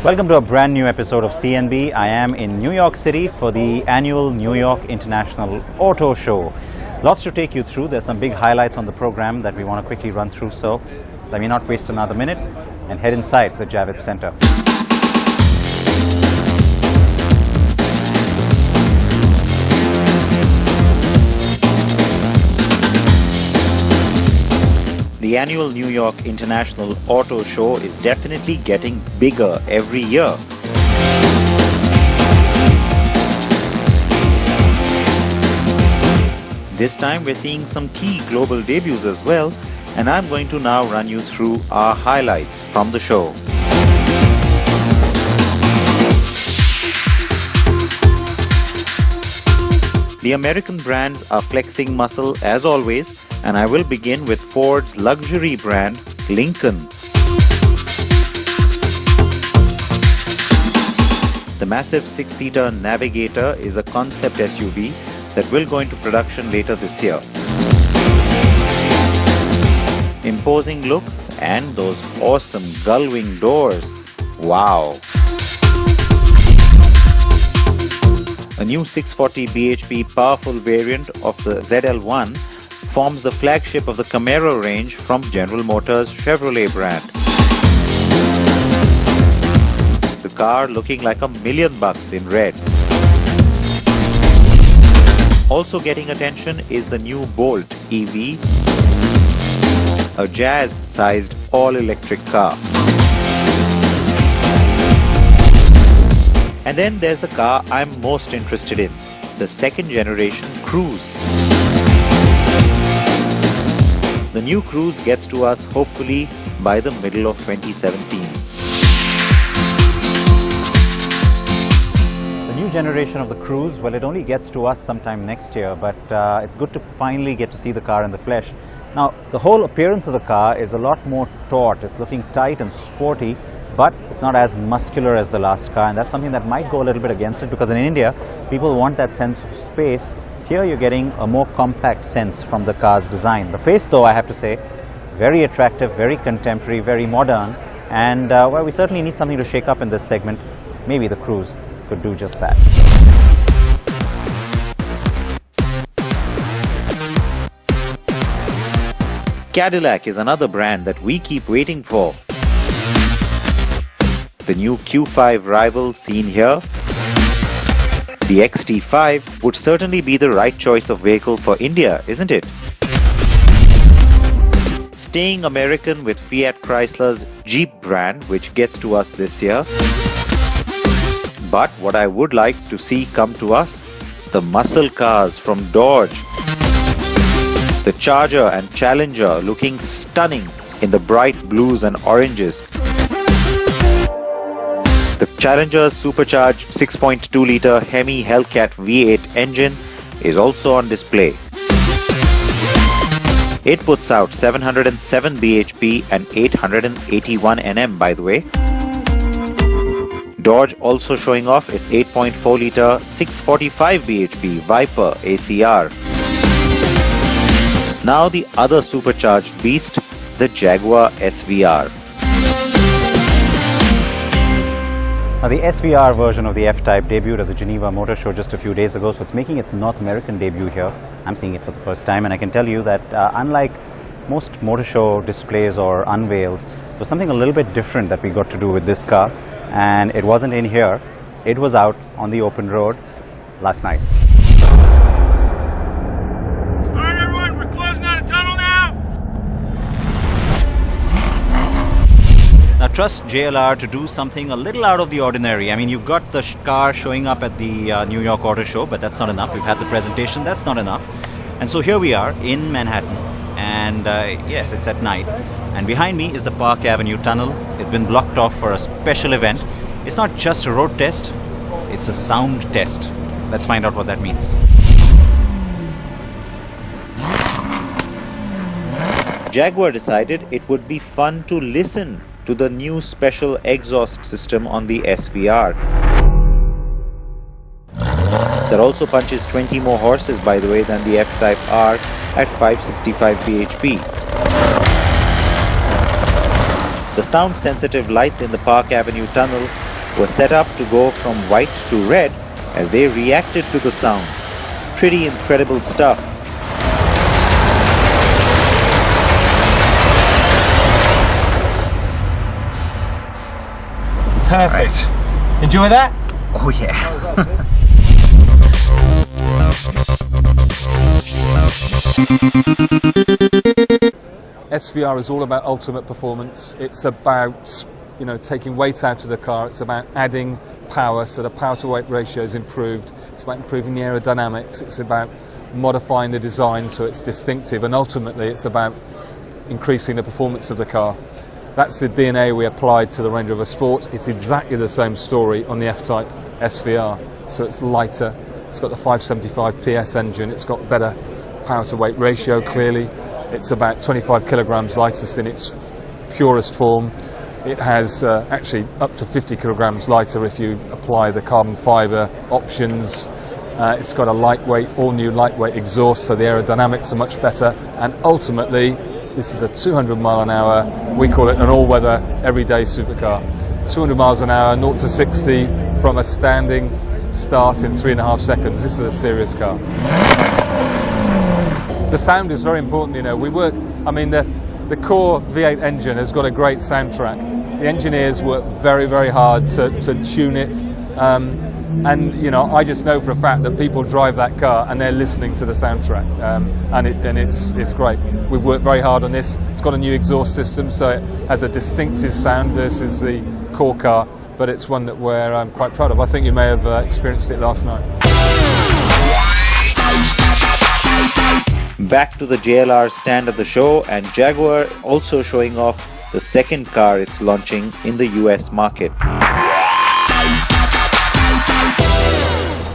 Welcome to a brand new episode of CNB. I am in New York City for the annual New York International Auto Show. Lots to take you through. There's some big highlights on the program that we want to quickly run through, so let me not waste another minute and head inside the Javits Center. The annual New York International Auto Show is definitely getting bigger every year. This time we're seeing some key global debuts as well, and I'm going to now run you through our highlights from the show. The American brands are flexing muscle as always, and I will begin with Ford's luxury brand, Lincoln. The massive 6-seater Navigator is a concept SUV that will go into production later this year. Imposing looks and those awesome gull-wing doors. Wow! A new 640 bhp powerful variant of the ZL1 forms the flagship of the Camaro range from General Motors' Chevrolet brand. The car looking like $1 million in red. Also getting attention is the new Bolt EV, a Jazz-sized all-electric car. And then there's the car I'm most interested in, the second generation Cruise. The new Cruise gets to us hopefully by the middle of 2017. The new generation of the Cruise, well, it only gets to us sometime next year, but it's good to finally get to see the car in the flesh. Now, the whole appearance of the car is a lot more taut. It's looking tight and sporty, but it's not as muscular as the last car, and that's something that might go a little bit against it, because in India, people want that sense of space. Here you're getting a more compact sense from the car's design. The face, though, I have to say, very attractive, very contemporary, very modern, and well, we certainly need something to shake up in this segment. Maybe the Cruise could do just that. Cadillac is another brand that we keep waiting for. The new Q5 rival seen here. The XT5 would certainly be the right choice of vehicle for India, isn't it? Staying American with Fiat Chrysler's Jeep brand, which gets to us this year. But what I would like to see come to us, the muscle cars from Dodge. The Charger and Challenger looking stunning in the bright blues and oranges. The Challenger's supercharged 6.2-litre Hemi Hellcat V8 engine is also on display. It puts out 707 bhp and 881 Nm, by the way. Dodge also showing off its 8.4-litre 645 bhp Viper ACR. Now the other supercharged beast, the Jaguar SVR. Now, the SVR version of the F-Type debuted at the Geneva Motor Show just a few days ago, so it's making its North American debut here. I'm seeing it for the first time, and I can tell you that unlike most motor show displays or unveils, there was something a little bit different that we got to do with this car, and it wasn't in here, it was out on the open road last night. Alright everyone, we're closing out a tunnel now! Now, trust JLR to do something a little out of the ordinary. I mean, you've got the car showing up at the New York Auto Show, but that's not enough. We've had the presentation, that's not enough. And so here we are in Manhattan, and yes, it's at night. And behind me is the Park Avenue Tunnel. It's been blocked off for a special event. It's not just a road test, it's a sound test. Let's find out what that means. Jaguar decided it would be fun to listen to the new special exhaust system on the SVR. That also punches 20 more horses, by the way, than the F-Type R at 565 bhp. The sound-sensitive lights in the Park Avenue tunnel were set up to go from white to red as they reacted to the sound. Pretty incredible stuff. Perfect. Right. Enjoy that? Oh yeah. SVR is all about ultimate performance. It's about, taking weight out of the car. It's about adding power, so the power to weight ratio is improved. It's about improving the aerodynamics. It's about modifying the design so it's distinctive, and ultimately it's about increasing the performance of the car. That's the DNA we applied to the Range Rover Sport. It's exactly the same story on the F-Type SVR. So it's lighter, it's got the 575 PS engine, it's got better power to weight ratio clearly. It's about 25 kilograms lighter in its purest form. It has actually up to 50 kilograms lighter if you apply the carbon fibre options. It's got a lightweight, all new lightweight exhaust, so the aerodynamics are much better, and ultimately this is a 200 mile an hour, we call it an all-weather, everyday supercar. 200 miles an hour, 0 to 60 from a standing start in 3.5 seconds. This is a serious car. The sound is very important, we work, the core V8 engine has got a great soundtrack. The engineers work very, very hard to tune it. I just know for a fact that people drive that car and they're listening to the soundtrack, and it's great. We've worked very hard on this. It's got a new exhaust system, so it has a distinctive sound versus the core car, but it's one that we're quite proud of. I think you may have experienced it last night. Back to the JLR stand at the show, and Jaguar also showing off the second car it's launching in the US market.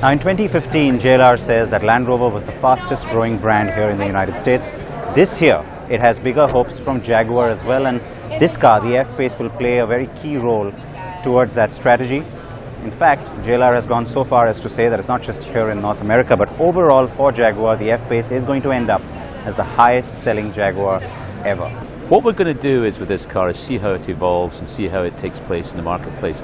Now in 2015, JLR says that Land Rover was the fastest growing brand here in the United States. This year, it has bigger hopes from Jaguar as well, and this car, the F-Pace, will play a very key role towards that strategy. In fact, JLR has gone so far as to say that it's not just here in North America, but overall for Jaguar, the F-Pace is going to end up as the highest selling Jaguar ever. What we're going to do is with this car is see how it evolves and see how it takes place in the marketplace.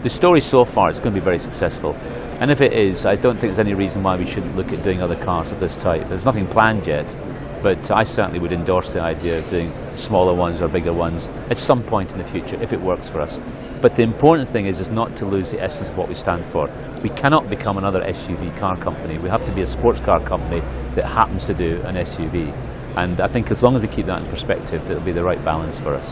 The story so far is going to be very successful, and if it is, I don't think there's any reason why we shouldn't look at doing other cars of this type. There's nothing planned yet, but I certainly would endorse the idea of doing smaller ones or bigger ones at some point in the future if it works for us. But the important thing is not to lose the essence of what we stand for. We cannot become another SUV car company. We have to be a sports car company that happens to do an SUV. And I think as long as we keep that in perspective, it'll be the right balance for us.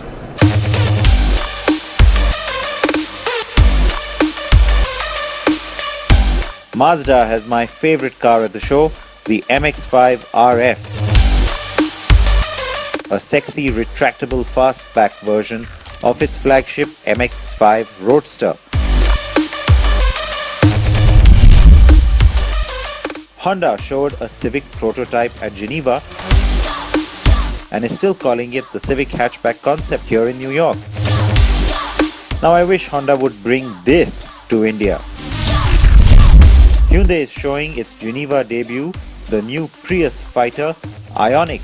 Mazda has my favorite car at the show, the MX-5 RF. A sexy, retractable fastback version of its flagship MX-5 Roadster. Honda showed a Civic prototype at Geneva and is still calling it the Civic hatchback concept here in New York. Now I wish Honda would bring this to India. Hyundai is showing its Geneva debut, the new Prius Fighter Ioniq.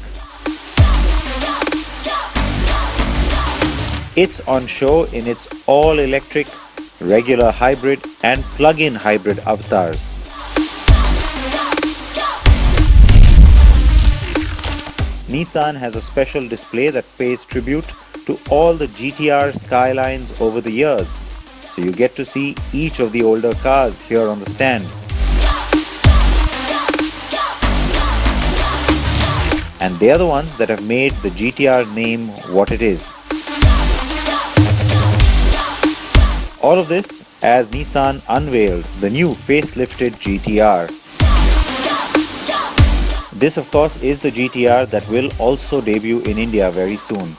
It's on show in its all-electric, regular hybrid and plug-in hybrid avatars. Nissan has a special display that pays tribute to all the GTR Skylines over the years, so you get to see each of the older cars here on the stand. And they are the ones that have made the GTR name what it is. All of this as Nissan unveiled the new facelifted GTR. This of course is the GTR that will also debut in India very soon.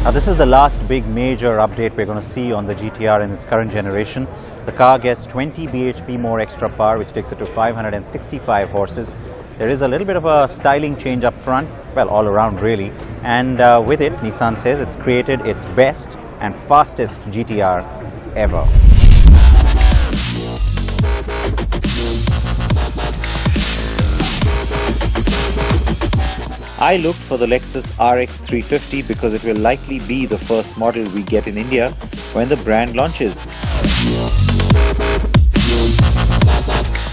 Now this is the last big major update we're going to see on the GTR in its current generation. The car gets 20 bhp more extra power, which takes it to 565 horses. There is a little bit of a styling change up front, well, all around really, and with it, Nissan says it's created its best and fastest GTR ever. I looked for the Lexus RX 350 because it will likely be the first model we get in India when the brand launches.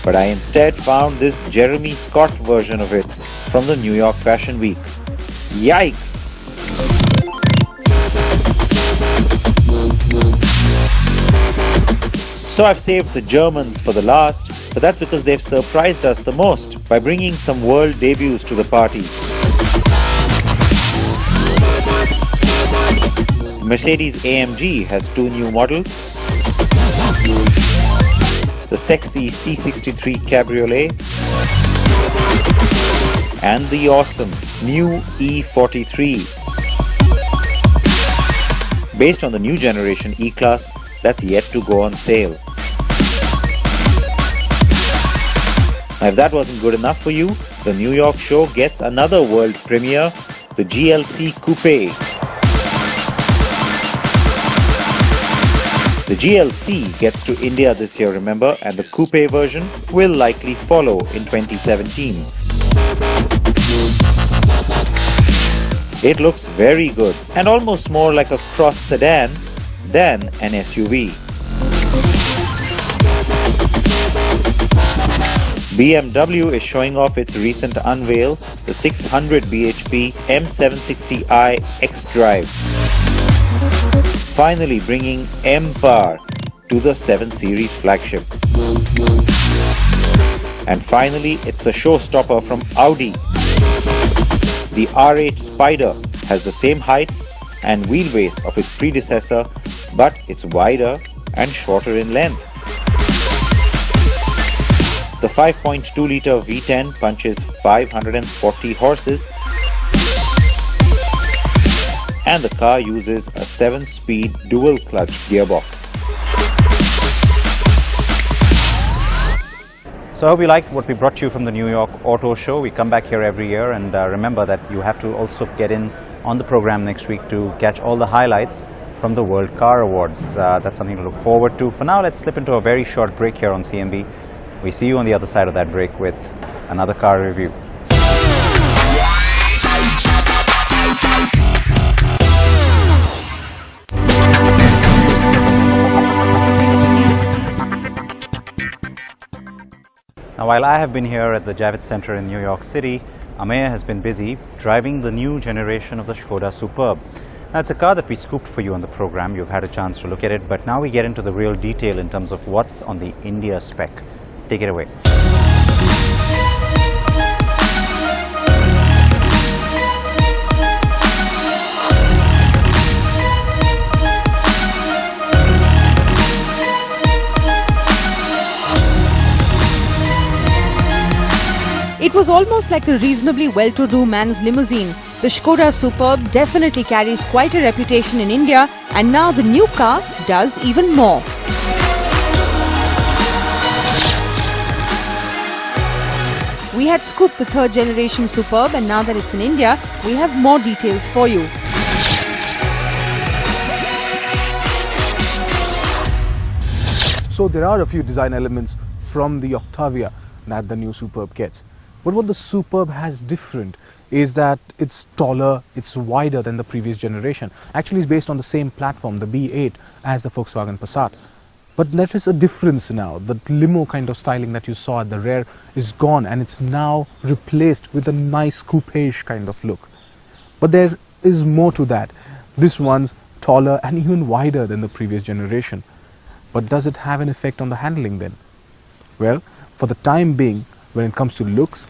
But I instead found this Jeremy Scott version of it from the New York Fashion Week. Yikes! So I've saved the Germans for the last, but that's because they've surprised us the most by bringing some world debuts to the party. Mercedes-AMG has two new models. The sexy C63 Cabriolet and the awesome new E43. Based on the new generation E-Class that's yet to go on sale. Now, if that wasn't good enough for you, the New York show gets another world premiere, the GLC Coupe. The GLC gets to India this year, remember, and the coupe version will likely follow in 2017. It looks very good and almost more like a cross sedan than an SUV. BMW is showing off its recent unveil, the 600 bhp M760i xDrive. Finally bringing M-Power to the 7 Series flagship. And finally, it's the showstopper from Audi. The R8 Spider has the same height and wheelbase of its predecessor, but it's wider and shorter in length. The 5.2-litre V10 punches 540 horses, and the car uses a 7-speed dual-clutch gearbox. So I hope you liked what we brought you from the New York Auto Show. We come back here every year, and remember that you have to also get in on the program next week to catch all the highlights from the World Car Awards. That's something to look forward to. For now, let's slip into a very short break here on CNB. We see you on the other side of that break with another car review. Now, while I have been here at the Javits Center in New York City, Ameya has been busy driving the new generation of the Skoda Superb. Now, it's a car that we scooped for you on the program. You've had a chance to look at it, but now we get into the real detail in terms of what's on the India spec. Take it away. It was almost like the reasonably well-to-do man's limousine. The Skoda Superb definitely carries quite a reputation in India, and now the new car does even more. We had scooped the third generation Superb, and now that it's in India, we have more details for you. So there are a few design elements from the Octavia that the new Superb gets. But what the Superb has different is that it's taller, it's wider than the previous generation. Actually, it's based on the same platform, the B8, as the Volkswagen Passat. But there is a difference now. The limo kind of styling that you saw at the rear is gone, and it's now replaced with a nice coupe-ish kind of look. But there is more to that. This one's taller and even wider than the previous generation. But does it have an effect on the handling then? Well, for the time being, when it comes to looks,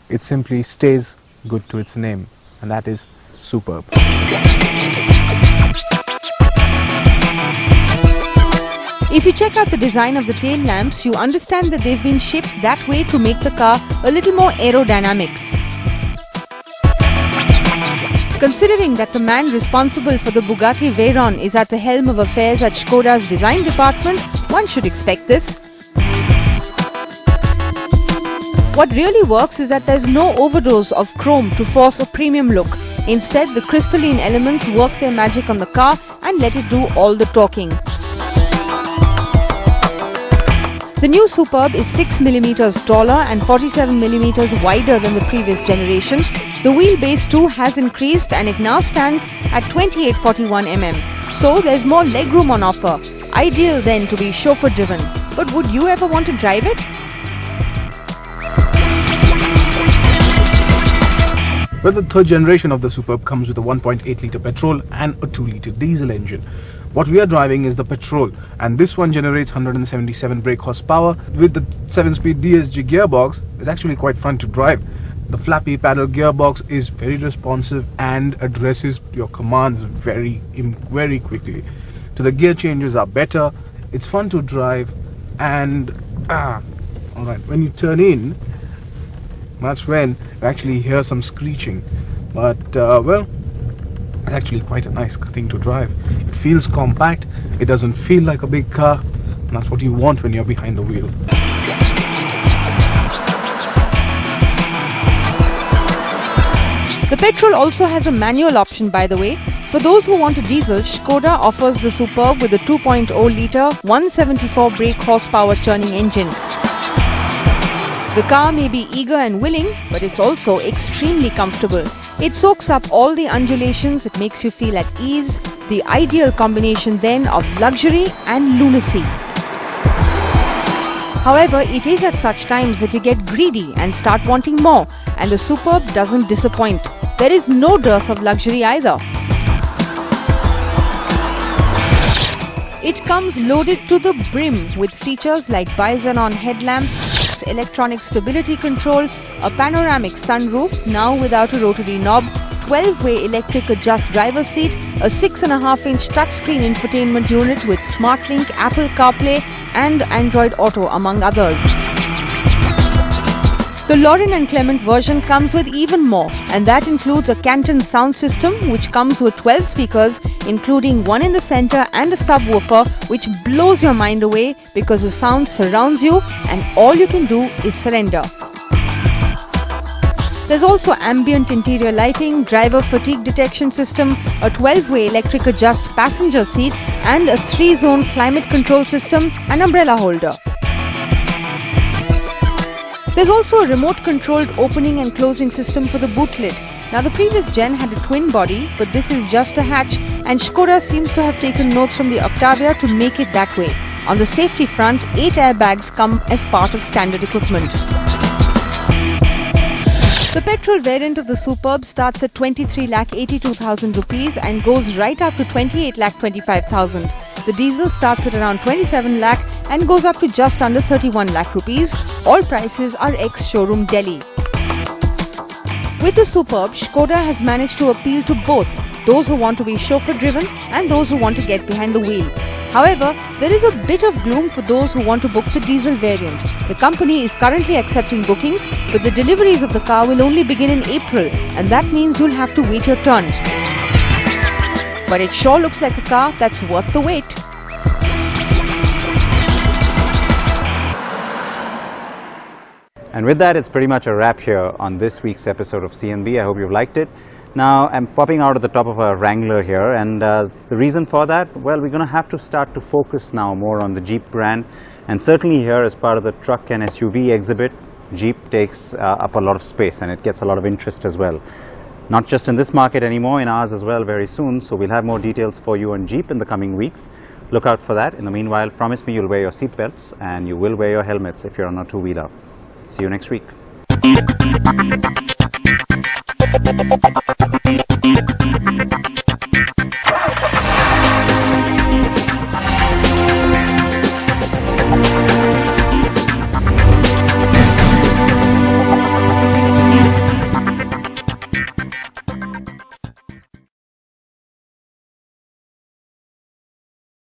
it simply stays good to its name, and that is Superb. If you check out the design of the tail lamps, you understand that they've been shaped that way to make the car a little more aerodynamic. Considering that the man responsible for the Bugatti Veyron is at the helm of affairs at Skoda's design department, one should expect this. What really works is that there's no overdose of chrome to force a premium look. Instead, the crystalline elements work their magic on the car and let it do all the talking. The new Superb is 6mm taller and 47mm wider than the previous generation. The wheelbase too has increased and it now stands at 2841mm. So there's more legroom on offer. Ideal then to be chauffeur driven. But would you ever want to drive it? Well, the third generation of the Superb comes with a 1.8-litre petrol and a 2-litre diesel engine. What we are driving is the petrol, and this one generates 177 brake horsepower with the 7-speed DSG gearbox. It's actually quite fun to drive. The flappy paddle gearbox is very responsive and addresses your commands very quickly. So the gear changes are better. It's fun to drive, and alright, when you turn in, that's when you actually hear some screeching, but well, it's actually quite a nice thing to drive. It feels compact, it doesn't feel like a big car, and that's what you want when you're behind the wheel. The petrol also has a manual option, by the way. For those who want a diesel, Skoda offers the Superb with a 2.0-litre 174 brake horsepower churning engine. The car may be eager and willing, but it's also extremely comfortable. It soaks up all the undulations, it makes you feel at ease, the ideal combination then of luxury and lunacy. However, it is at such times that you get greedy and start wanting more, and the Superb doesn't disappoint. There is no dearth of luxury either. It comes loaded to the brim with features like bi-xenon headlamp, electronic stability control, a panoramic sunroof, now without a rotary knob, 12-way electric adjust driver seat, a 6.5-inch touchscreen infotainment unit with SmartLink, Apple CarPlay and Android Auto, among others. The Lauren and Clement version comes with even more, and that includes a Canton sound system which comes with 12 speakers, including one in the center and a subwoofer, which blows your mind away because the sound surrounds you and all you can do is surrender. There's also ambient interior lighting, driver fatigue detection system, a 12-way electric adjust passenger seat and a 3-zone climate control system and umbrella holder. There's also a remote-controlled opening and closing system for the boot lid. Now, the previous gen had a twin body, but this is just a hatch, and Skoda seems to have taken notes from the Octavia to make it that way. On the safety front, 8 airbags come as part of standard equipment. The petrol variant of the Superb starts at 23,82,000 rupees and goes right up to 28,25,000. The diesel starts at around 27 lakh and goes up to just under 31 lakh rupees. All prices are ex-showroom Delhi. With the Superb, Skoda has managed to appeal to both those who want to be chauffeur-driven and those who want to get behind the wheel. However, there is a bit of gloom for those who want to book the diesel variant. The company is currently accepting bookings, but the deliveries of the car will only begin in April, and that means you'll have to wait your turn. But it sure looks like a car that's worth the wait. And with that, it's pretty much a wrap here on this week's episode of CNB. I hope you've liked it. Now, I'm popping out at the top of a Wrangler here, and the reason for that, well, we're going to have to start to focus now more on the Jeep brand, and certainly here as part of the truck and SUV exhibit, Jeep takes up a lot of space and it gets a lot of interest as well. Not just in this market anymore, in ours as well very soon, so we'll have more details for you on Jeep in the coming weeks. Look out for that. In the meanwhile, promise me you'll wear your seatbelts and you will wear your helmets if you're on a two-wheeler. See you next week.